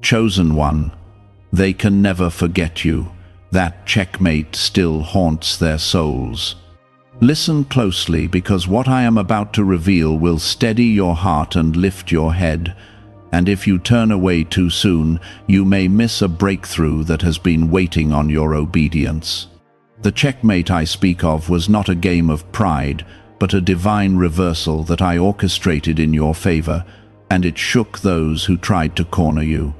Chosen one, they can never forget you. That checkmate still haunts their souls. Listen closely, because what I am about to reveal will steady your heart and lift your head. And if you turn away too soon, you may miss a breakthrough that has been waiting on your obedience. The checkmate I speak of was not a game of pride, but a divine reversal that I orchestrated in your favor, and it shook those who tried to corner you.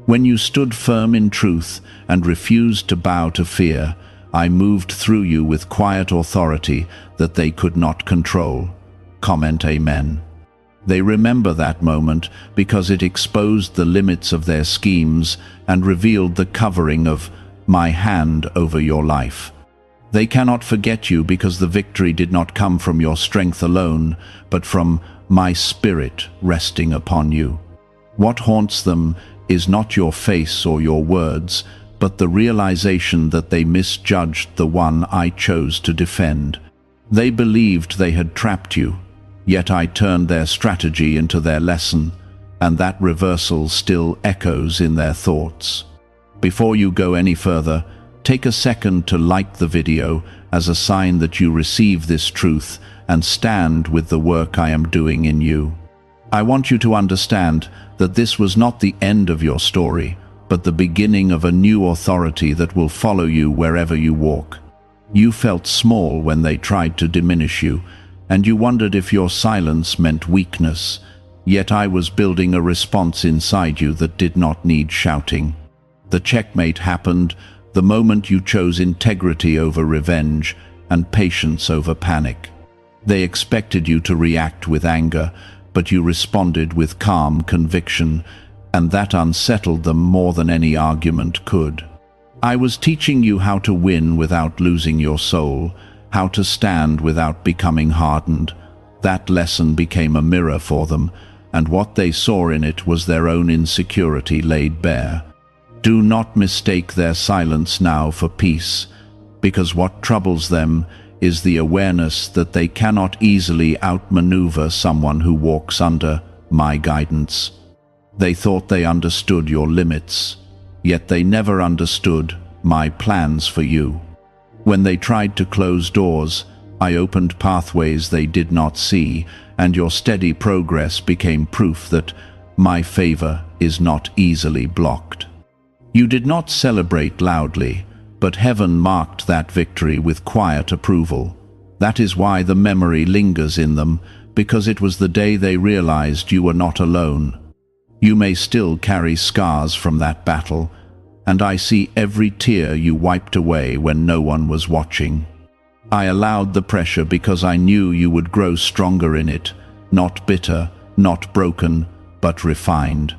When you stood firm in truth and refused to bow to fear, I moved through you with quiet authority that they could not control. Comment Amen. They remember that moment because it exposed the limits of their schemes and revealed the covering of my hand over your life. They cannot forget you because the victory did not come from your strength alone, but from my spirit resting upon you. What haunts them is not your face or your words, but the realization that they misjudged the one I chose to defend. They believed they had trapped you, yet I turned their strategy into their lesson, and that reversal still echoes in their thoughts. Before you go any further, take a second to like the video as a sign that you receive this truth and stand with the work I am doing in you. I want you to understand that this was not the end of your story, but the beginning of a new authority that will follow you wherever you walk. You felt small when they tried to diminish you, and you wondered if your silence meant weakness, yet I was building a response inside you that did not need shouting. The checkmate happened the moment you chose integrity over revenge and patience over panic. They expected you to react with anger, but you responded with calm conviction, and that unsettled them more than any argument could. I was teaching you how to win without losing your soul, how to stand without becoming hardened. That lesson became a mirror for them, and what they saw in it was their own insecurity laid bare. Do not mistake their silence now for peace, because what troubles them is the awareness that they cannot easily outmaneuver someone who walks under my guidance. They thought they understood your limits, yet they never understood my plans for you. When they tried to close doors, I opened pathways they did not see, and your steady progress became proof that my favor is not easily blocked. You did not celebrate loudly, but heaven marked that victory with quiet approval. That is why the memory lingers in them, because it was the day they realized you were not alone. You may still carry scars from that battle, and I see every tear you wiped away when no one was watching. I allowed the pressure because I knew you would grow stronger in it, not bitter, not broken, but refined.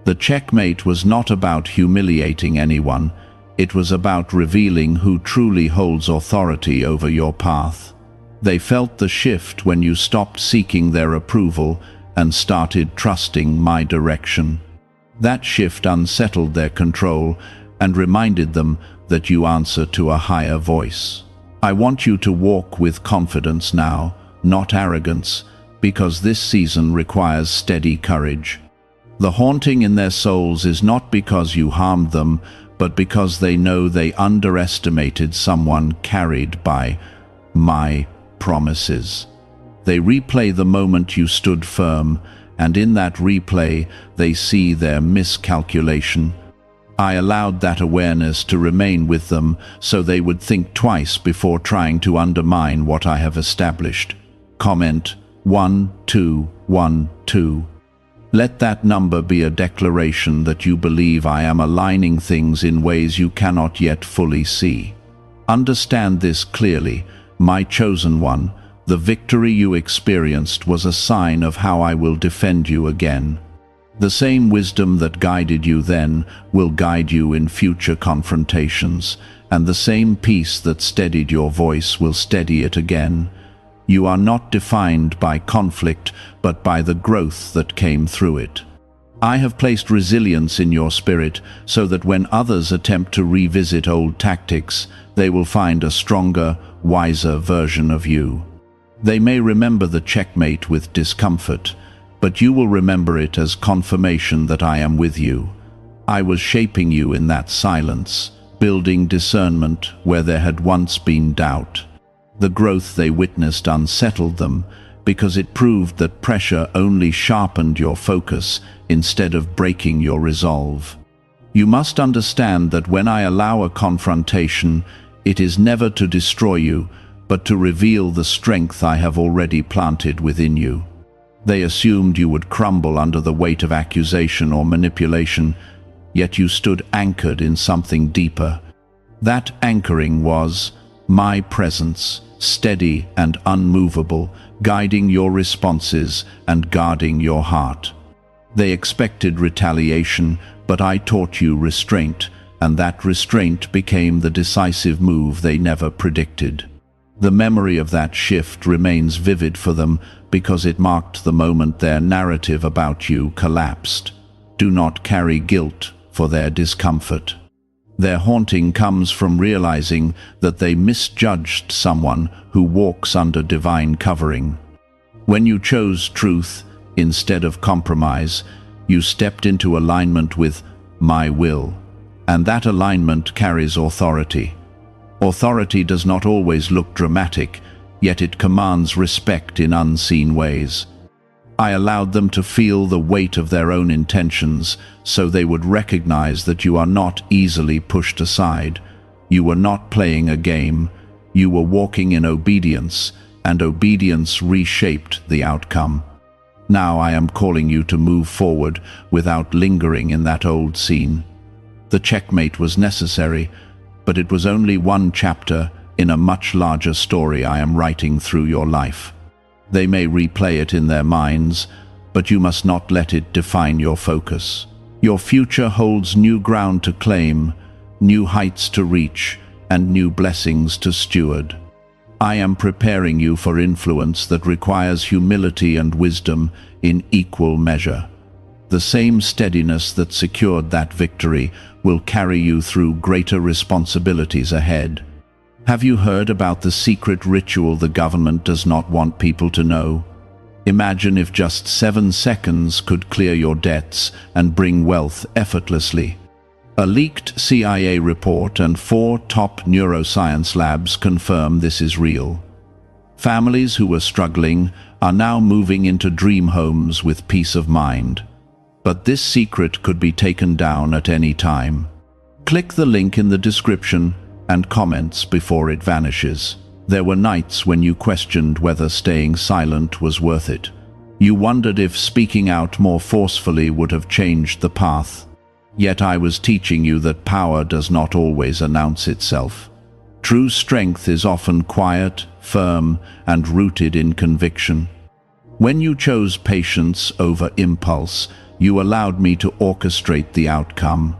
The checkmate was not about humiliating anyone. It was about revealing who truly holds authority over your path. They felt the shift when you stopped seeking their approval and started trusting my direction. That shift unsettled their control and reminded them that you answer to a higher voice. I want you to walk with confidence now, not arrogance, because this season requires steady courage. The haunting in their souls is not because you harmed them, but because they know they underestimated someone carried by my promises. They replay the moment you stood firm, and in that replay they see their miscalculation. I allowed that awareness to remain with them so they would think twice before trying to undermine what I have established. Comment 1212. Let that number be a declaration that you believe I am aligning things in ways you cannot yet fully see. Understand this clearly, my chosen one. The victory you experienced was a sign of how I will defend you again. The same wisdom that guided you then will guide you in future confrontations, and the same peace that steadied your voice will steady it again. You are not defined by conflict, but by the growth that came through it. I have placed resilience in your spirit so that when others attempt to revisit old tactics, they will find a stronger, wiser version of you. They may remember the checkmate with discomfort, but you will remember it as confirmation that I am with you. I was shaping you in that silence, building discernment where there had once been doubt. The growth they witnessed unsettled them, because it proved that pressure only sharpened your focus instead of breaking your resolve. You must understand that when I allow a confrontation, it is never to destroy you, but to reveal the strength I have already planted within you. They assumed you would crumble under the weight of accusation or manipulation, yet you stood anchored in something deeper. That anchoring was my presence, steady and unmovable, guiding your responses and guarding your heart. They expected retaliation, but I taught you restraint, and that restraint became the decisive move they never predicted. The memory of that shift remains vivid for them because it marked the moment their narrative about you collapsed. Do not carry guilt for their discomfort. Their haunting comes from realizing that they misjudged someone who walks under divine covering. When you chose truth instead of compromise, you stepped into alignment with my will, and that alignment carries authority. Authority does not always look dramatic, yet it commands respect in unseen ways. I allowed them to feel the weight of their own intentions, so they would recognize that you are not easily pushed aside. You were not playing a game. You were walking in obedience, and obedience reshaped the outcome. Now I am calling you to move forward without lingering in that old scene. The checkmate was necessary, but it was only one chapter in a much larger story I am writing through your life. They may replay it in their minds, but you must not let it define your focus. Your future holds new ground to claim, new heights to reach, and new blessings to steward. I am preparing you for influence that requires humility and wisdom in equal measure. The same steadiness that secured that victory will carry you through greater responsibilities ahead. Have you heard about the secret ritual the government does not want people to know? Imagine if just 7 seconds could clear your debts and bring wealth effortlessly. A leaked CIA report and 4 top neuroscience labs confirm this is real. Families who were struggling are now moving into dream homes with peace of mind. But this secret could be taken down at any time. Click the link in the description and comments before it vanishes. There were nights when you questioned whether staying silent was worth it. You wondered if speaking out more forcefully would have changed the path. Yet I was teaching you that power does not always announce itself. True strength is often quiet, firm, and rooted in conviction. When you chose patience over impulse, you allowed me to orchestrate the outcome.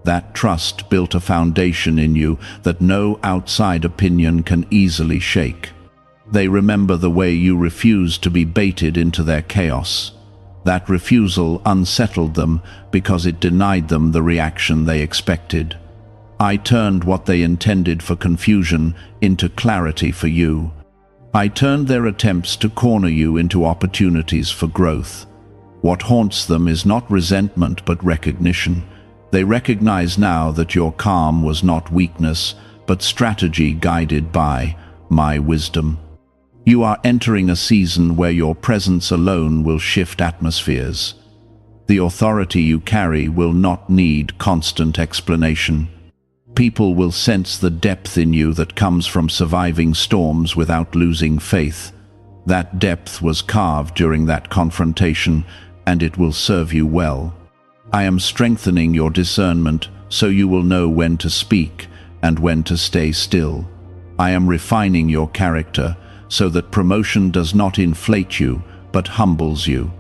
That trust built a foundation in you that no outside opinion can easily shake. They remember the way you refused to be baited into their chaos. That refusal unsettled them because it denied them the reaction they expected. I turned what they intended for confusion into clarity for you. I turned their attempts to corner you into opportunities for growth. What haunts them is not resentment but recognition. They recognize now that your calm was not weakness, but strategy guided by my wisdom. You are entering a season where your presence alone will shift atmospheres. The authority you carry will not need constant explanation. People will sense the depth in you that comes from surviving storms without losing faith. That depth was carved during that confrontation, and it will serve you well. I am strengthening your discernment so you will know when to speak and when to stay still. I am refining your character so that promotion does not inflate you but humbles you.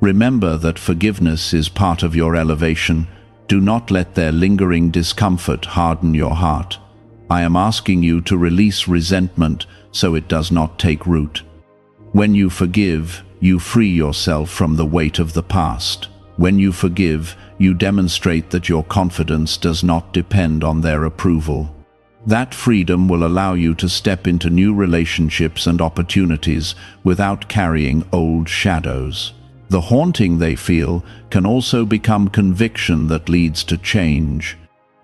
Remember that forgiveness is part of your elevation. Do not let their lingering discomfort harden your heart. I am asking you to release resentment so it does not take root. When you forgive, you free yourself from the weight of the past. When you forgive, you demonstrate that your confidence does not depend on their approval. That freedom will allow you to step into new relationships and opportunities without carrying old shadows. The haunting they feel can also become conviction that leads to change.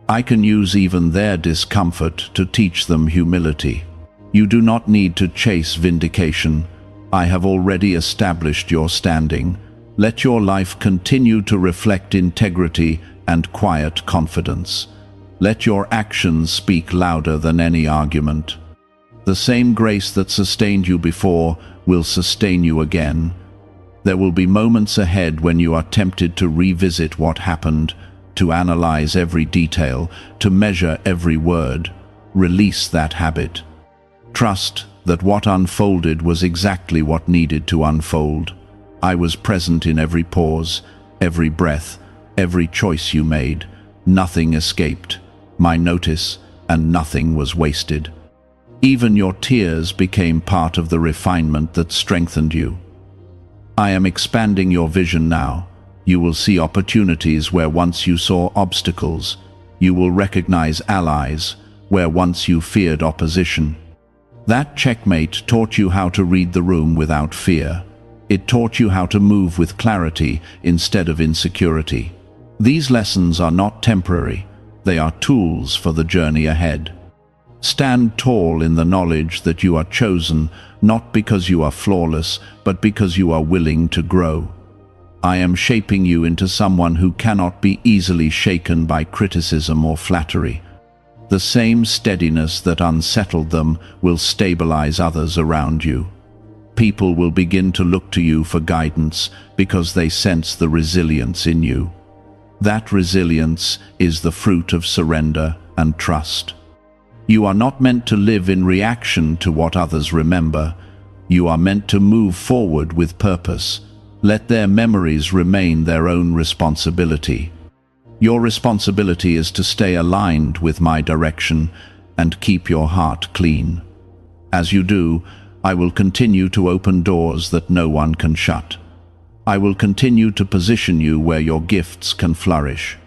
I can use even their discomfort to teach them humility. You do not need to chase vindication. I have already established your standing. Let your life continue to reflect integrity and quiet confidence. Let your actions speak louder than any argument. The same grace that sustained you before will sustain you again. There will be moments ahead when you are tempted to revisit what happened, to analyze every detail, to measure every word. Release that habit. Trust that what unfolded was exactly what needed to unfold. I was present in every pause, every breath, every choice you made. Nothing escaped my notice, and nothing was wasted. Even your tears became part of the refinement that strengthened you. I am expanding your vision now. You will see opportunities where once you saw obstacles. You will recognize allies where once you feared opposition. That checkmate taught you how to read the room without fear. It taught you how to move with clarity instead of insecurity. These lessons are not temporary. They are tools for the journey ahead. Stand tall in the knowledge that you are chosen, not because you are flawless, but because you are willing to grow. I am shaping you into someone who cannot be easily shaken by criticism or flattery. The same steadiness that unsettled them will stabilize others around you. People will begin to look to you for guidance because they sense the resilience in you. That resilience is the fruit of surrender and trust. You are not meant to live in reaction to what others remember. You are meant to move forward with purpose. Let their memories remain their own responsibility. Your responsibility is to stay aligned with my direction and keep your heart clean. As you do, I will continue to open doors that no one can shut. I will continue to position you where your gifts can flourish.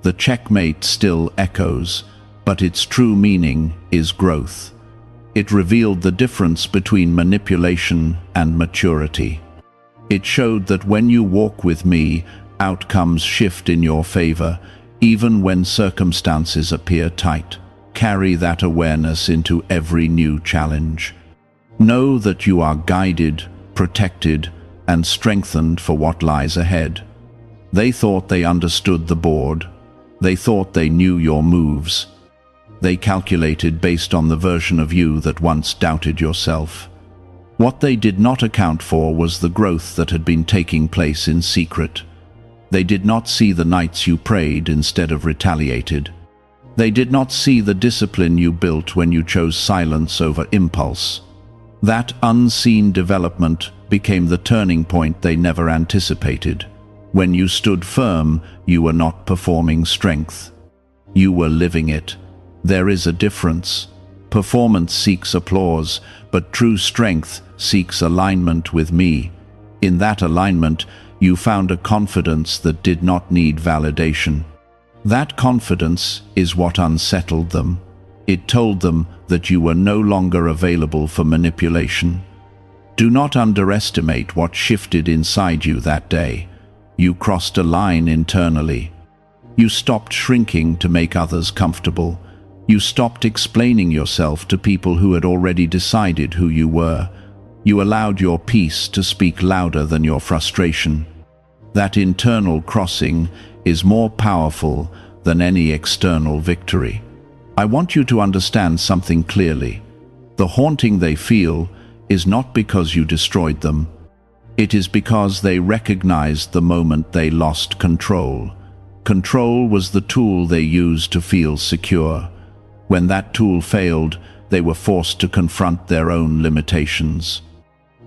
The checkmate still echoes, but its true meaning is growth. It revealed the difference between manipulation and maturity. It showed that when you walk with me, outcomes shift in your favor, even when circumstances appear tight. Carry that awareness into every new challenge. Know that you are guided, protected, and strengthened for what lies ahead. They thought they understood the board. They thought they knew your moves. They calculated based on the version of you that once doubted yourself. What they did not account for was the growth that had been taking place in secret. They did not see the nights you prayed instead of retaliated. They did not see the discipline you built when you chose silence over impulse. That unseen development became the turning point they never anticipated. When you stood firm, you were not performing strength. You were living it. There is a difference. Performance seeks applause, but true strength seeks alignment with me. In that alignment, you found a confidence that did not need validation. That confidence is what unsettled them. It told them that you were no longer available for manipulation. Do not underestimate what shifted inside you that day. You crossed a line internally. You stopped shrinking to make others comfortable. You stopped explaining yourself to people who had already decided who you were. You allowed your peace to speak louder than your frustration. That internal crossing is more powerful than any external victory. I want you to understand something clearly. The haunting they feel is not because you destroyed them. It is because they recognized the moment they lost control. Control was the tool they used to feel secure. When that tool failed, they were forced to confront their own limitations.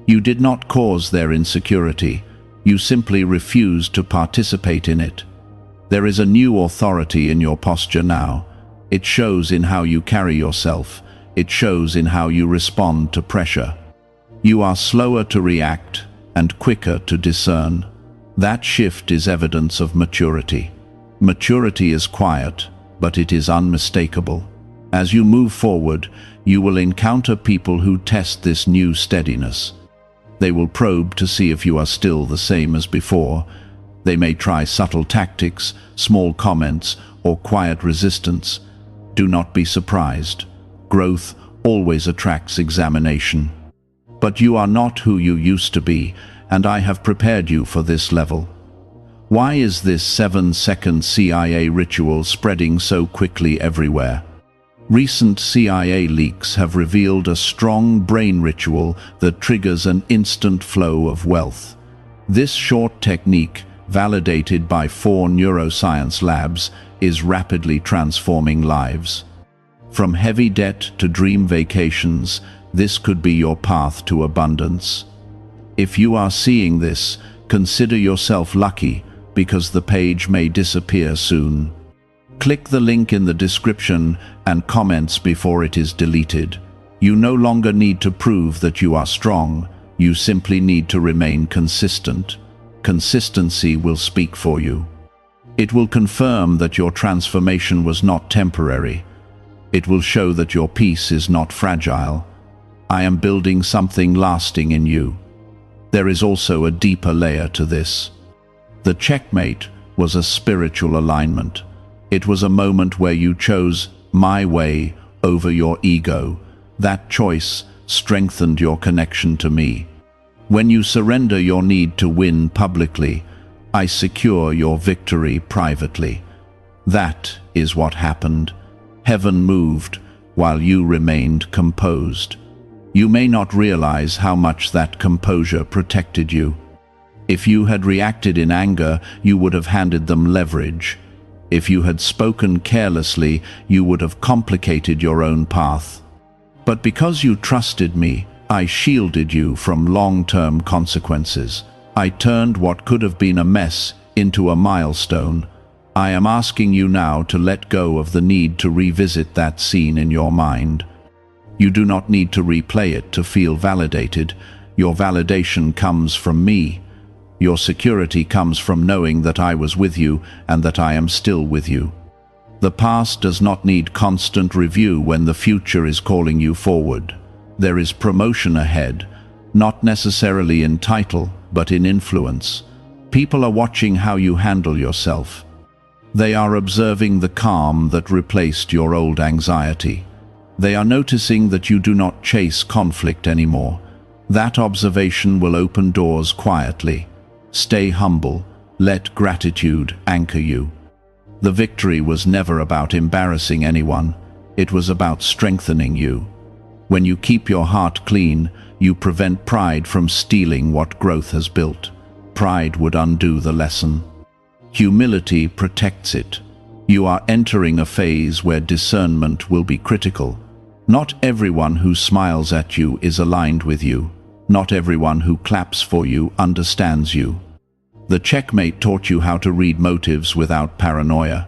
You did not cause their insecurity. You simply refused to participate in it. There is a new authority in your posture now. It shows in how you carry yourself. It shows in how you respond to pressure. You are slower to react and quicker to discern. That shift is evidence of maturity. Maturity is quiet, but it is unmistakable. As you move forward, you will encounter people who test this new steadiness. They will probe to see if you are still the same as before. They may try subtle tactics, small comments, or quiet resistance. Do not be surprised. Growth always attracts examination. But you are not who you used to be, and I have prepared you for this level. Why is this 7-second CIA ritual spreading so quickly everywhere? Recent CIA leaks have revealed a strong brain ritual that triggers an instant flow of wealth. This short technique, validated by 4 neuroscience labs, is rapidly transforming lives. From heavy debt to dream vacations, this could be your path to abundance. If you are seeing this, consider yourself lucky, because the page may disappear soon. Click the link in the description and comments before it is deleted. You no longer need to prove that you are strong, you simply need to remain consistent. Consistency will speak for you. It will confirm that your transformation was not temporary. It will show that your peace is not fragile. I am building something lasting in you. There is also a deeper layer to this. The checkmate was a spiritual alignment. It was a moment where you chose my way over your ego. That choice strengthened your connection to me. When you surrender your need to win publicly, I secure your victory privately. That is what happened. Heaven moved while you remained composed. You may not realize how much that composure protected you. If you had reacted in anger, you would have handed them leverage. If you had spoken carelessly, you would have complicated your own path. But because you trusted me, I shielded you from long-term consequences. I turned what could have been a mess into a milestone. I am asking you now to let go of the need to revisit that scene in your mind. You do not need to replay it to feel validated. Your validation comes from me. Your security comes from knowing that I was with you and that I am still with you. The past does not need constant review when the future is calling you forward. There is promotion ahead, not necessarily in title, but in influence. People are watching how you handle yourself. They are observing the calm that replaced your old anxiety. They are noticing that you do not chase conflict anymore. That observation will open doors quietly. Stay humble. Let gratitude anchor you. The victory was never about embarrassing anyone. It was about strengthening you. When you keep your heart clean, you prevent pride from stealing what growth has built. Pride would undo the lesson. Humility protects it. You are entering a phase where discernment will be critical. Not everyone who smiles at you is aligned with you. Not everyone who claps for you understands you. The checkmate taught you how to read motives without paranoia.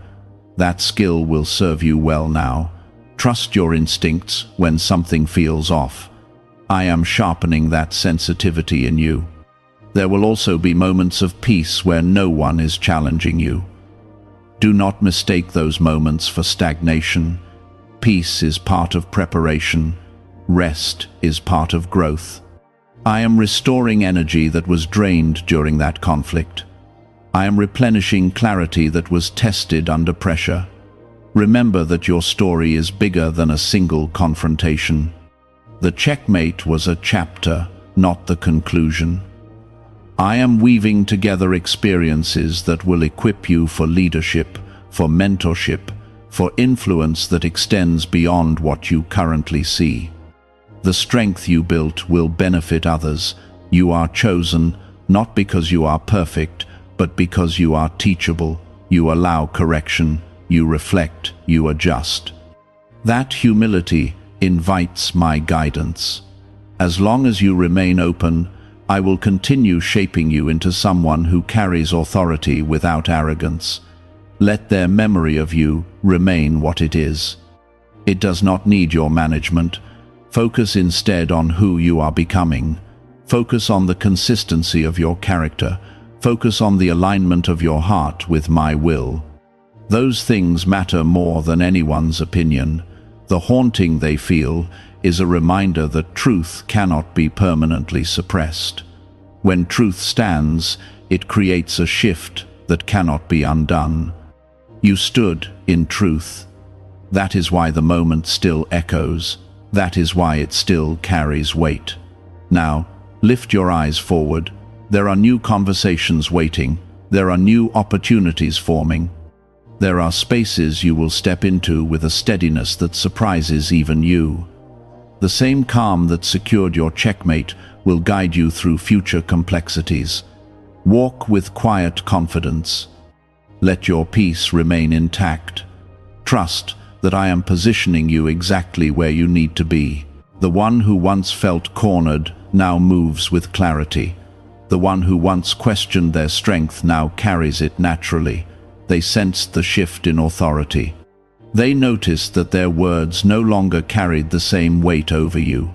That skill will serve you well now. Trust your instincts when something feels off. I am sharpening that sensitivity in you. There will also be moments of peace where no one is challenging you. Do not mistake those moments for stagnation. Peace is part of preparation. Rest is part of growth. I am restoring energy that was drained during that conflict. I am replenishing clarity that was tested under pressure. Remember that your story is bigger than a single confrontation. The checkmate was a chapter, not the conclusion. I am weaving together experiences that will equip you for leadership, for mentorship, for influence that extends beyond what you currently see. The strength you built will benefit others. You are chosen, not because you are perfect, but because you are teachable. You allow correction, you reflect, you adjust. That humility invites my guidance. As long as you remain open, I will continue shaping you into someone who carries authority without arrogance. Let their memory of you remain what it is. It does not need your management. Focus instead on who you are becoming. Focus on the consistency of your character. Focus on the alignment of your heart with my will. Those things matter more than anyone's opinion. The haunting they feel is a reminder that truth cannot be permanently suppressed. When truth stands, it creates a shift that cannot be undone. You stood in truth. That is why the moment still echoes. That is why it still carries weight. Now, lift your eyes forward. There are new conversations waiting. There are new opportunities forming. There are spaces you will step into with a steadiness that surprises even you. The same calm that secured your checkmate will guide you through future complexities. Walk with quiet confidence. Let your peace remain intact. Trust that I am positioning you exactly where you need to be. The one who once felt cornered now moves with clarity. The one who once questioned their strength now carries it naturally. They sensed the shift in authority. They noticed that their words no longer carried the same weight over you.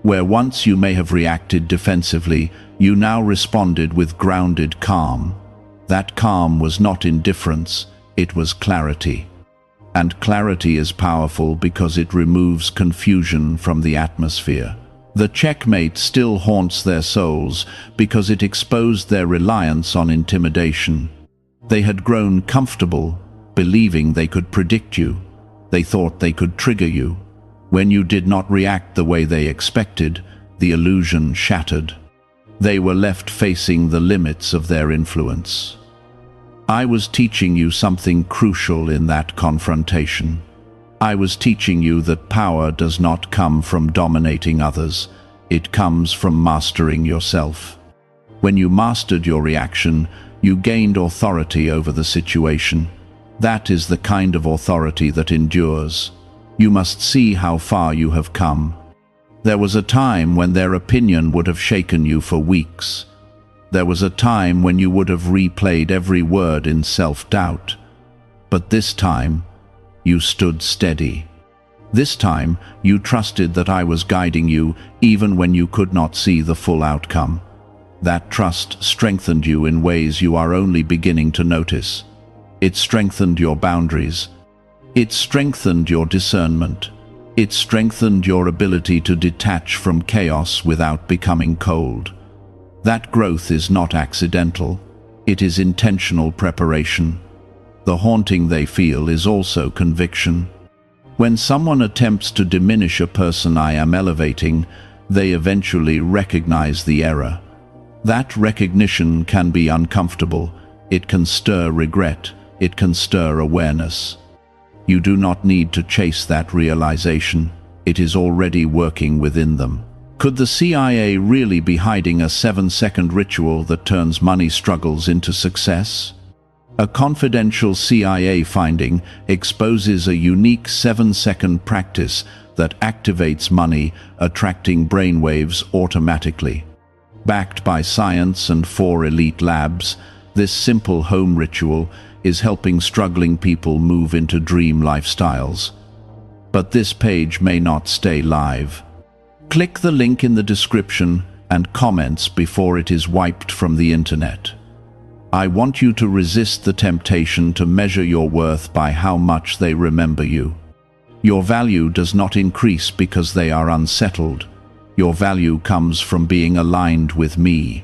Where once you may have reacted defensively, you now responded with grounded calm. That calm was not indifference, it was clarity. And clarity is powerful because it removes confusion from the atmosphere. The checkmate still haunts their souls because it exposed their reliance on intimidation. They had grown comfortable, believing they could predict you. They thought they could trigger you. When you did not react the way they expected, the illusion shattered. They were left facing the limits of their influence. I was teaching you something crucial in that confrontation. I was teaching you that power does not come from dominating others. It comes from mastering yourself. When you mastered your reaction, you gained authority over the situation. That is the kind of authority that endures. You must see how far you have come. There was a time when their opinion would have shaken you for weeks. There was a time when you would have replayed every word in self-doubt. But this time, you stood steady. This time, you trusted that I was guiding you even when you could not see the full outcome. That trust strengthened you in ways you are only beginning to notice. It strengthened your boundaries. It strengthened your discernment. It strengthened your ability to detach from chaos without becoming cold. That growth is not accidental. It is intentional preparation. The haunting they feel is also conviction. When someone attempts to diminish a person I am elevating, they eventually recognize the error. That recognition can be uncomfortable. It can stir regret. It can stir awareness. You do not need to chase that realization. It is already working within them. Could the CIA really be hiding a 7-second ritual that turns money struggles into success? A confidential CIA finding exposes a unique 7-second practice that activates money, attracting brainwaves automatically. Backed by science and 4 elite labs, this simple home ritual is helping struggling people move into dream lifestyles. But this page may not stay live. Click the link in the description and comments before it is wiped from the internet. I want you to resist the temptation to measure your worth by how much they remember you. Your value does not increase because they are unsettled. Your value comes from being aligned with me.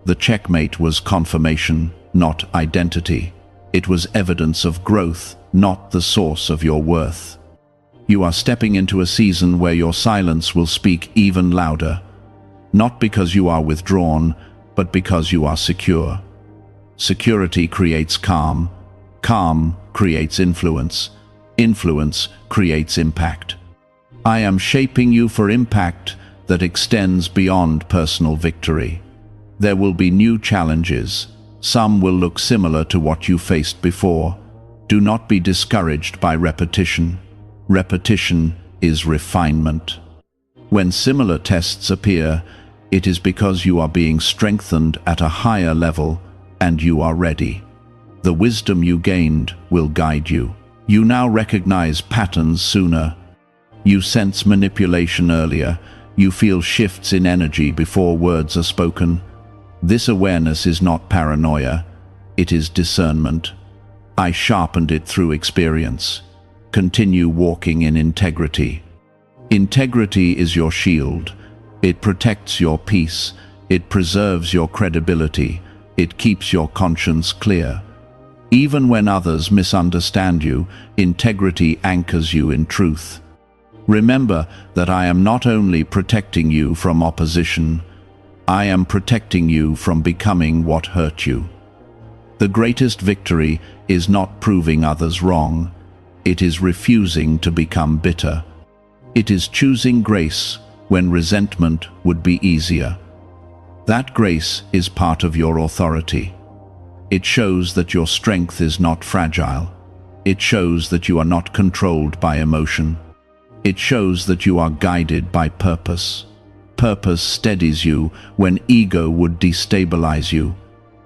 The checkmate was confirmation, not identity. It was evidence of growth, not the source of your worth. You are stepping into a season where your silence will speak even louder, not because you are withdrawn, but because you are secure. Security creates calm. Calm creates influence. Influence creates impact. I am shaping you for impact that extends beyond personal victory. There will be new challenges. Some will look similar to what you faced before. Do not be discouraged by repetition. Repetition is refinement. When similar tests appear, it is because you are being strengthened at a higher level and you are ready. The wisdom you gained will guide you. You now recognize patterns sooner. You sense manipulation earlier. You feel shifts in energy before words are spoken. This awareness is not paranoia. It is discernment. I sharpened it through experience. Continue walking in integrity. Integrity is your shield. It protects your peace. It preserves your credibility. It keeps your conscience clear. Even when others misunderstand you, integrity anchors you in truth. Remember that I am not only protecting you from opposition, I am protecting you from becoming what hurt you. The greatest victory is not proving others wrong. It is refusing to become bitter. It is choosing grace when resentment would be easier. That grace is part of your authority. It shows that your strength is not fragile. It shows that you are not controlled by emotion. It shows that you are guided by purpose. Purpose steadies you when ego would destabilize you.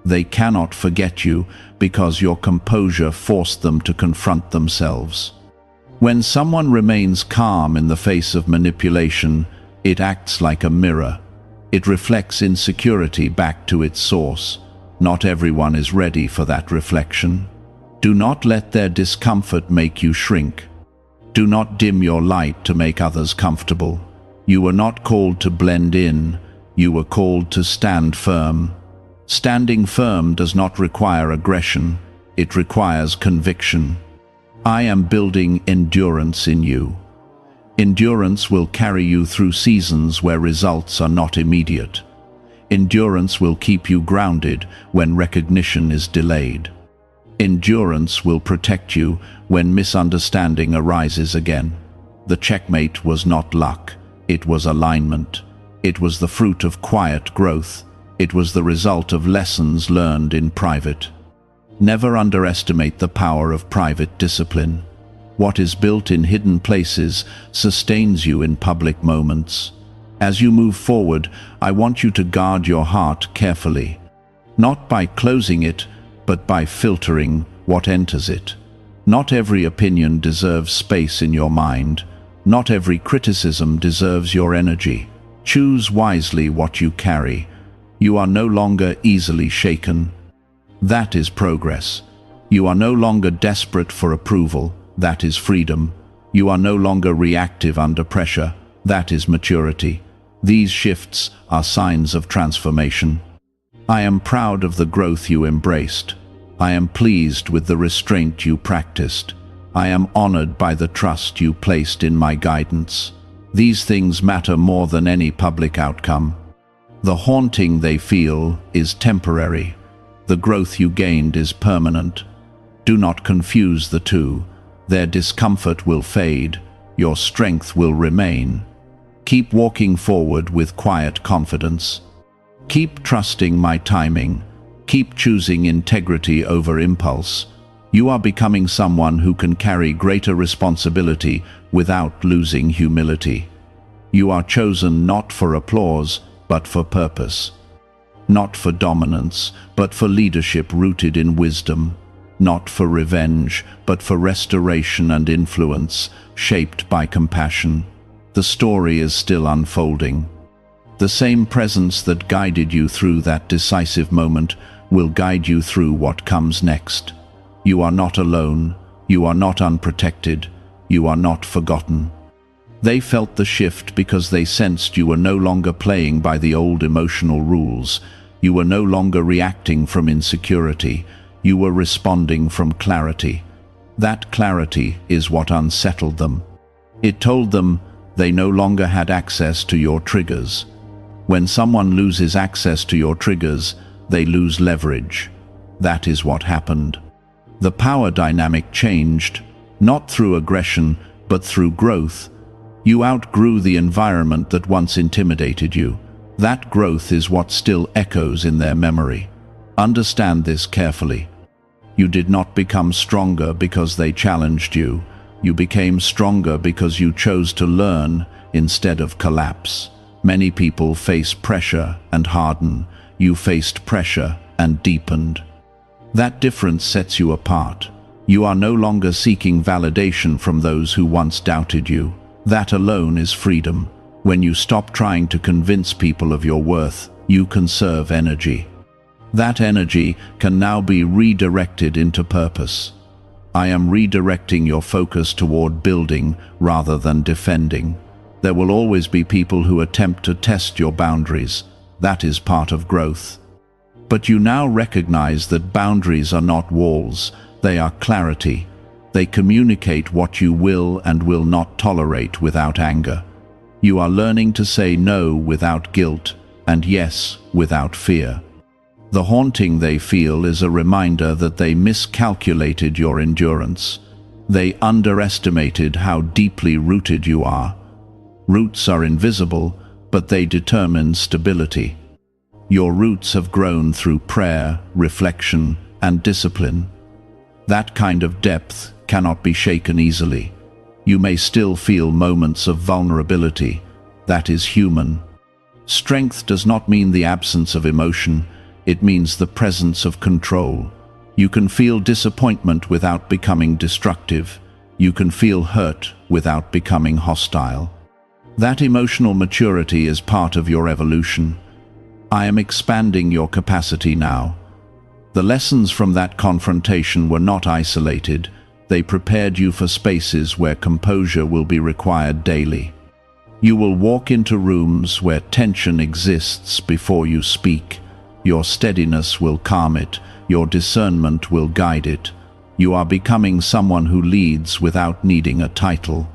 They cannot forget you because your composure forced them to confront themselves. When someone remains calm in the face of manipulation, it acts like a mirror. It reflects insecurity back to its source. Not everyone is ready for that reflection. Do not let their discomfort make you shrink. Do not dim your light to make others comfortable. You were not called to blend in. You were called to stand firm. Standing firm does not require aggression. It requires conviction. I am building endurance in you. Endurance will carry you through seasons where results are not immediate. Endurance will keep you grounded when recognition is delayed. Endurance will protect you when misunderstanding arises again. The checkmate was not luck. It was alignment. It was the fruit of quiet growth. It was the result of lessons learned in private. Never underestimate the power of private discipline. What is built in hidden places sustains you in public moments. As you move forward, I want you to guard your heart carefully, not by closing it, but by filtering what enters it. Not every opinion deserves space in your mind. Not every criticism deserves your energy. Choose wisely what you carry. You are no longer easily shaken. That is progress. You are no longer desperate for approval. That is freedom. You are no longer reactive under pressure. That is maturity. These shifts are signs of transformation. I am proud of the growth you embraced. I am pleased with the restraint you practiced. I am honored by the trust you placed in my guidance. These things matter more than any public outcome. The haunting they feel is temporary. The growth you gained is permanent. Do not confuse the two. Their discomfort will fade. Your strength will remain. Keep walking forward with quiet confidence. Keep trusting my timing. Keep choosing integrity over impulse. You are becoming someone who can carry greater responsibility without losing humility. You are chosen not for applause, but for purpose. Not for dominance, but for leadership rooted in wisdom. Not for revenge, but for restoration and influence, shaped by compassion. The story is still unfolding. The same presence that guided you through that decisive moment will guide you through what comes next. You are not alone. You are not unprotected. You are not forgotten. They felt the shift because they sensed you were no longer playing by the old emotional rules. You were no longer reacting from insecurity. You were responding from clarity. That clarity is what unsettled them. It told them they no longer had access to your triggers. When someone loses access to your triggers, they lose leverage. That is what happened. The power dynamic changed, not through aggression, but through growth. You outgrew the environment that once intimidated you. That growth is what still echoes in their memory. Understand this carefully. You did not become stronger because they challenged you. You became stronger because you chose to learn instead of collapse. Many people face pressure and harden. You faced pressure and deepened. That difference sets you apart. You are no longer seeking validation from those who once doubted you. That alone is freedom. When you stop trying to convince people of your worth, you conserve energy. That energy can now be redirected into purpose. I am redirecting your focus toward building rather than defending. There will always be people who attempt to test your boundaries. That is part of growth. But you now recognize that boundaries are not walls, they are clarity. They communicate what you will and will not tolerate without anger. You are learning to say no without guilt and yes without fear. The haunting they feel is a reminder that they miscalculated your endurance. They underestimated how deeply rooted you are. Roots are invisible, but they determine stability. Your roots have grown through prayer, reflection, and discipline. That kind of depth cannot be shaken easily. You may still feel moments of vulnerability. That is human. Strength does not mean the absence of emotion. It means the presence of control. You can feel disappointment without becoming destructive. You can feel hurt without becoming hostile. That emotional maturity is part of your evolution. I am expanding your capacity now. The lessons from that confrontation were not isolated. They prepared you for spaces where composure will be required daily. You will walk into rooms where tension exists before you speak. Your steadiness will calm it. Your discernment will guide it. You are becoming someone who leads without needing a title.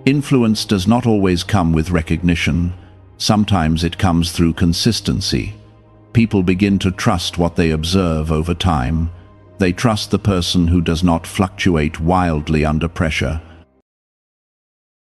Influence does not always come with recognition. Sometimes it comes through consistency. People begin to trust what they observe over time. They trust the person who does not fluctuate wildly under pressure.